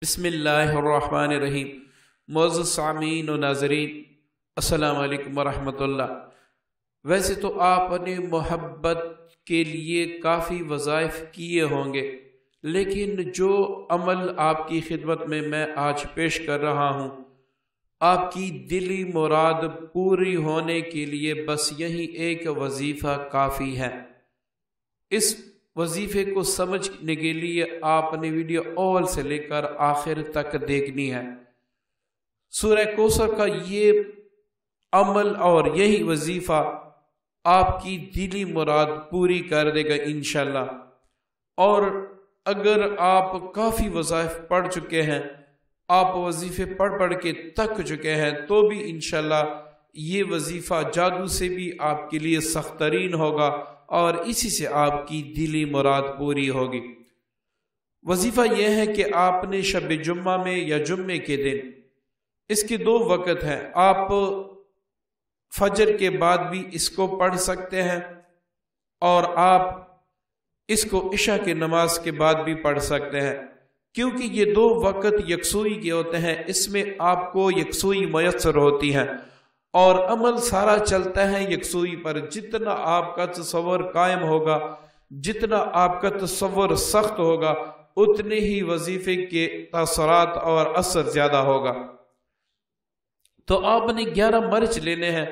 बिस्मिल्लाहिर्रहमानिर्रहीम। मुअज़्ज़ज़ सामीन व नाज़रीन, अस्सलामु अलैकुम वरहमतुल्लाह। वैसे तो आपने मोहब्बत के लिए काफ़ी वज़ाइफ किए होंगे, लेकिन जो अमल आपकी खिदमत में मैं आज पेश कर रहा हूँ, आपकी दिली मुराद पूरी होने के लिए बस यही एक वजीफ़ा काफ़ी है। इस वजीफे को समझने के लिए आपने वीडियो अव्वल से लेकर आखिर तक देखनी है। सूरह कौसर का ये अमल और यही वजीफा आपकी दिली मुराद पूरी कर देगा इंशाल्लाह। और अगर आप काफ़ी वज़ाइफ पढ़ चुके हैं, आप वजीफे पढ़ के थक चुके हैं, तो भी इंशाल्लाह ये वजीफा जादू से भी आपके लिए सख्त तरीन होगा और इसी से आपकी दिली मुराद पूरी होगी। वजीफा यह है कि आपने शब जुम्मा में या जुम्मे के दिन, इसके दो वक़्त हैं, आप फजर के बाद भी इसको पढ़ सकते हैं और आप इसको इशा के नमाज के बाद भी पढ़ सकते हैं, क्योंकि ये दो वक़्त यकसुई के होते हैं। इसमें आपको यकसुई मयस्सर होती है और अमल सारा चलता है यकसुई पर। जितना आपका तसव्वुर कायम होगा, जितना आपका तसव्वुर सख्त होगा, उतने ही वजीफे के तासरात और असर ज्यादा होगा। तो आपने 11 मर्च लेने हैं,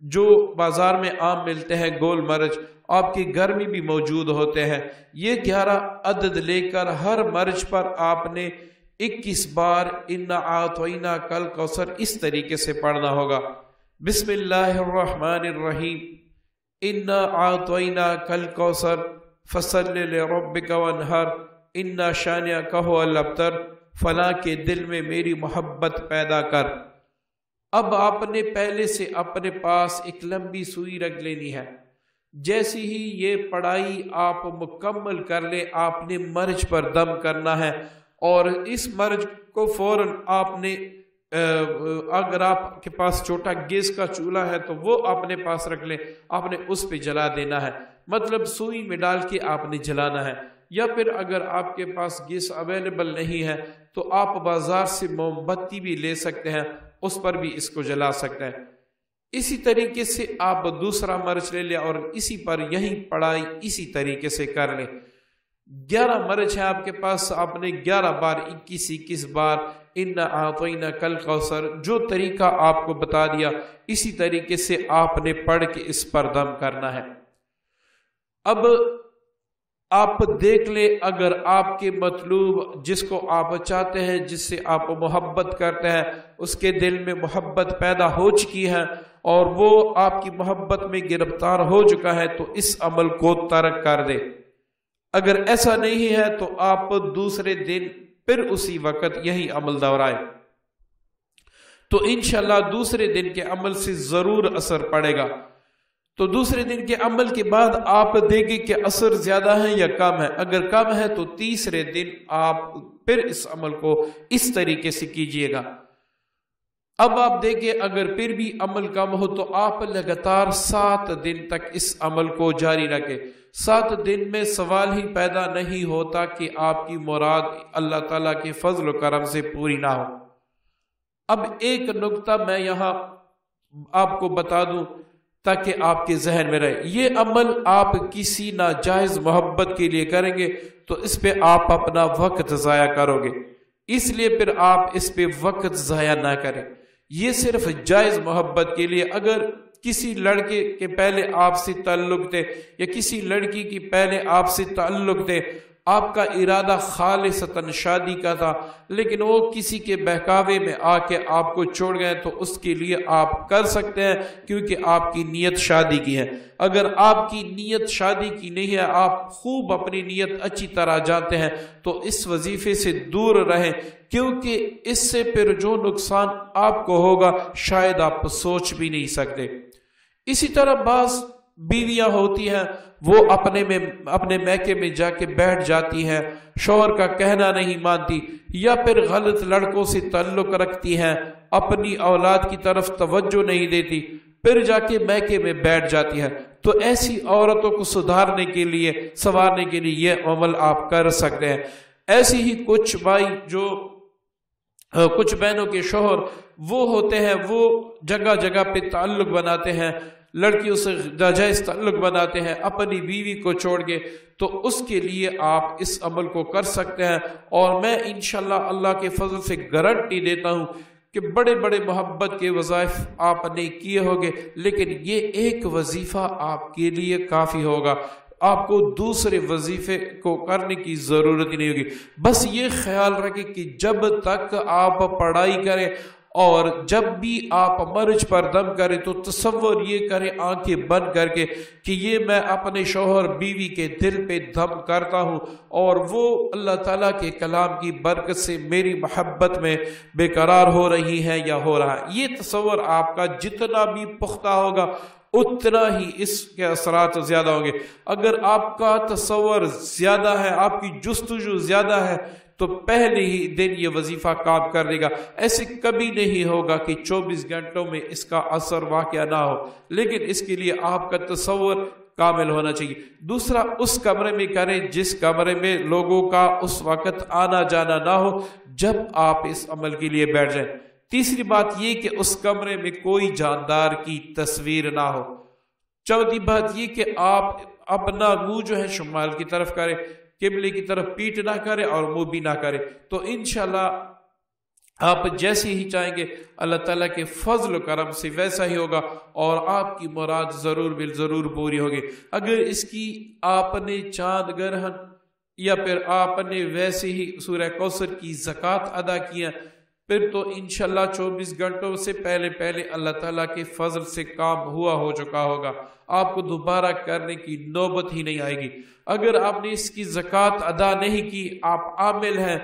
जो बाजार में आम मिलते हैं, गोल मर्च आपके घर में भी मौजूद होते हैं। ये 11 अदद लेकर हर मर्च पर आपने 21 बार इन्ना आतोइना कल कौसर इस तरीके से पढ़ना होगा। बिस्मिल्लाहिर्रहमानिर्रहीम। इन्ना आतोइना कल कौसर फसल्लि लिरब्बिका वन्हर इन्ना शानिअका हुवल अब्तर। फलां के दिल में मेरी मोहब्बत पैदा कर। अब आपने पहले से अपने पास एक लंबी सुई रख लेनी है। जैसे ही ये पढ़ाई आप मुकम्मल कर ले, आपने मर्ज पर दम करना है और इस मर्ज को फौरन आपने, अगर आपके पास छोटा गैस का चूल्हा है तो वो अपने पास रख ले, आपने उस पे जला देना है, मतलब सुई में डाल के आपने जलाना है। या फिर अगर आपके पास गैस अवेलेबल नहीं है तो आप बाजार से मोमबत्ती भी ले सकते हैं, उस पर भी इसको जला सकते हैं। इसी तरीके से आप दूसरा मर्च ले लें और इसी पर यही पढ़ाई इसी तरीके से कर लें। 11 मर्च है आपके पास, आपने 11 बार 21 बार इन्ना आतोइना कल कौसर, जो तरीका आपको बता दिया, इसी तरीके से आपने पढ़ के इस पर दम करना है। अब आप देख ले, अगर आपके मतलूब जिसको आप चाहते हैं, जिससे आप मोहब्बत करते हैं, उसके दिल में मोहब्बत पैदा हो चुकी है और वो आपकी मोहब्बत में गिरफ्तार हो चुका है, तो इस अमल को तर्क कर दे। अगर ऐसा नहीं है तो आप दूसरे दिन फिर उसी वक्त यही अमल दोहराए, तो इंशाल्लाह दूसरे दिन के अमल से जरूर असर पड़ेगा। तो दूसरे दिन के अमल के बाद आप देखें कि असर ज्यादा है या कम है। अगर कम है तो तीसरे दिन आप फिर इस अमल को इस तरीके से कीजिएगा। अब आप देखें, अगर फिर भी अमल कम हो तो आप लगातार 7 दिन तक इस अमल को जारी रखें। 7 दिन में सवाल ही पैदा नहीं होता कि आपकी मुराद अल्लाह ताला के फजल करम से पूरी ना हो। अब एक नुक्ता मैं यहाँ आपको बता दूं ताकि आपके जहन में रहे। ये अमल आप किसी नाजायज मोहब्बत के लिए करेंगे तो इस पे आप अपना वक्त जाया करोगे, इसलिए फिर आप इस पे वक्त जाया ना करें। ये सिर्फ जायज मोहब्बत के लिए। अगर किसी लड़के के पहले आपसे ताल्लुक थे या किसी लड़की की पहले आपसे ताल्लुक थे, आपका इरादा खालिसतन शादी का था, लेकिन वो किसी के बहकावे में आके आपको छोड़ गए, तो उसके लिए आप कर सकते हैं, क्योंकि आपकी नीयत शादी की है। अगर आपकी नीयत शादी की नहीं है, आप खूब अपनी नीयत अच्छी तरह जानते हैं, तो इस वजीफे से दूर रहें, क्योंकि इससे फिर जो नुकसान आपको होगा शायद आप सोच भी नहीं सकते। इसी तरह बास बीवियां होती हैं, वो अपने मैके में जाके बैठ जाती हैं, शौहर का कहना नहीं मानती, या फिर गलत लड़कों से ताल्लुक रखती हैं, अपनी औलाद की तरफ तवज्जो नहीं देती, फिर जाके मैके में बैठ जाती है। तो ऐसी औरतों को सुधारने के लिए, संवारने के लिए ये अमल आप कर सकते हैं। ऐसी ही कुछ भाई जो کچھ بہنوں کے شوہر وہ ہوتے ہیں وہ جگہ جگہ پہ تعلق بناتے ہیں، لڑکیوں سے ناجائز تعلق بناتے ہیں اپنی بیوی کو چھوڑ کے، تو اس کے لیے آپ اس عمل کو کر سکتے ہیں۔ اور میں انشاءاللہ اللہ کے فضل سے گارنٹی دیتا ہوں کہ بڑے بڑے محبت کے وظائف آپ نے کیے ہوگے، لیکن یہ ایک وظیفہ آپ کے لیے کافی ہوگا، آپ کو دوسرے وظیفے کو کرنے کی ضرورت ہی نہیں ہوگی۔ بس یہ خیال رکھیں کہ جب تک آپ پڑھائی کریں اور جب بھی آپ مرج پر دم کریں تو تصور یہ کریں آنکھیں بند کر کے کہ یہ میں اپنے شوہر بیوی کے دل پہ دم کرتا ہوں اور وہ اللہ تعالیٰ کے کلام کی برکت سے میری محبت میں بے قرار ہو رہی ہے یا ہو رہا ہے۔ یہ تصور آپ کا جتنا بھی پختہ ہوگا اتنا ہی اس کے اثرات زیادہ ہوں گے۔ اگر آپ کا تصور زیادہ ہے، آپ کی جستجو زیادہ ہے، تو پہلے ہی دن یہ وظیفہ کام کر لے گا۔ ایسے کبھی نہیں ہوگا کہ 24 گھنٹوں میں اس کا اثر واقع نہ ہو، لیکن اس کے لیے آپ کا تصور کامل ہونا چاہیے۔ دوسرا، اس کمرے میں کریں جس کمرے میں لوگوں کا اس وقت آنا جانا نہ ہو جب آپ اس عمل کے لیے بیٹھ جائیں۔ تیسری بات یہ کہ اس کمرے میں کوئی جاندار کی تصویر نہ ہو۔ چوتھی بات یہ کہ آپ اپنا منہ جو ہے شمال کی طرف کریں، قبلے کی طرف پیٹ نہ کرے اور منہ بھی نہ کرے، تو انشاءاللہ آپ جیسے ہی چاہیں گے اللہ تعالیٰ کے فضل و کرم سے ویسا ہی ہوگا اور آپ کی مراد ضرور بالضرور پوری ہوگی۔ اگر اس کی آپ نے چاند گرہن یا پھر آپ نے ویسے ہی سورہ کوثر کی زکوٰۃ ادا کیا، پھر تو انشاءاللہ 24 گھنٹوں سے پہلے اللہ تعالیٰ کے فضل سے کام ہو چکا ہوگا، آپ کو دوبارہ کرنے کی نوبت ہی نہیں آئے گی۔ اگر آپ نے اس کی زکوٰۃ ادا نہیں کی، آپ عامل ہیں،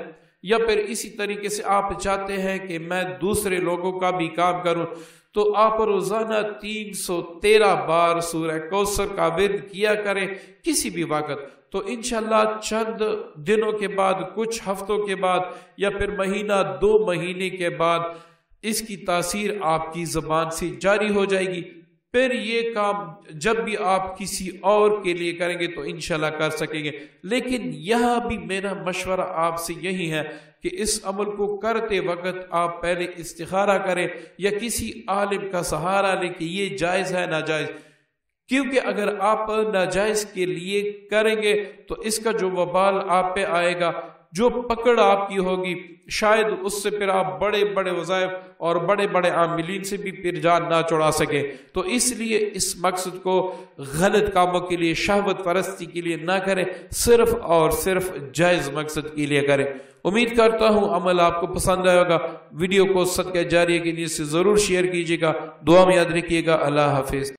یا پھر اسی طریقے سے آپ چاہتے ہیں کہ میں دوسرے لوگوں کا بھی کام کروں، تو آپ روزانہ 313 بار سورہ کوثر کا ورد کیا کریں کسی بھی وقت، تو انشاءاللہ چند دنوں کے بعد، کچھ ہفتوں کے بعد یا پھر مہینہ 2 مہینے کے بعد اس کی تاثیر آپ کی زبان سے جاری ہو جائے گی۔ پھر یہ کام جب بھی آپ کسی اور کے لیے کریں گے تو انشاءاللہ کر سکیں گے۔ لیکن یہاں بھی میرا مشورہ آپ سے یہی ہے کہ اس عمل کو کرتے وقت آپ پہلے استخارہ کریں یا کسی عالم کا سہارا لیں کہ یہ جائز ہے ناجائز، کیونکہ اگر آپ ناجائز کے لیے کریں گے تو اس کا جو وبال آپ پہ آئے گا، جو پکڑ آپ کی ہوگی، شاید اس سے پھر آپ بڑے بڑے وظائف اور بڑے بڑے عاملین سے بھی پھر جان نہ چھڑا سکے۔ تو اس لیے اس مقصد کو غلط کاموں کے لیے، شہوت پرستی کے لیے نہ کریں، صرف اور صرف جائز مقصد کے لیے کریں۔ امید کرتا ہوں عمل آپ کو پسند آئے گا۔ ویڈیو کو صدقہ جاریہ کے نیت سے ضرور شیئر کیجیے گا، دعا میں یاد رکھیے گا۔ اللہ حافظ۔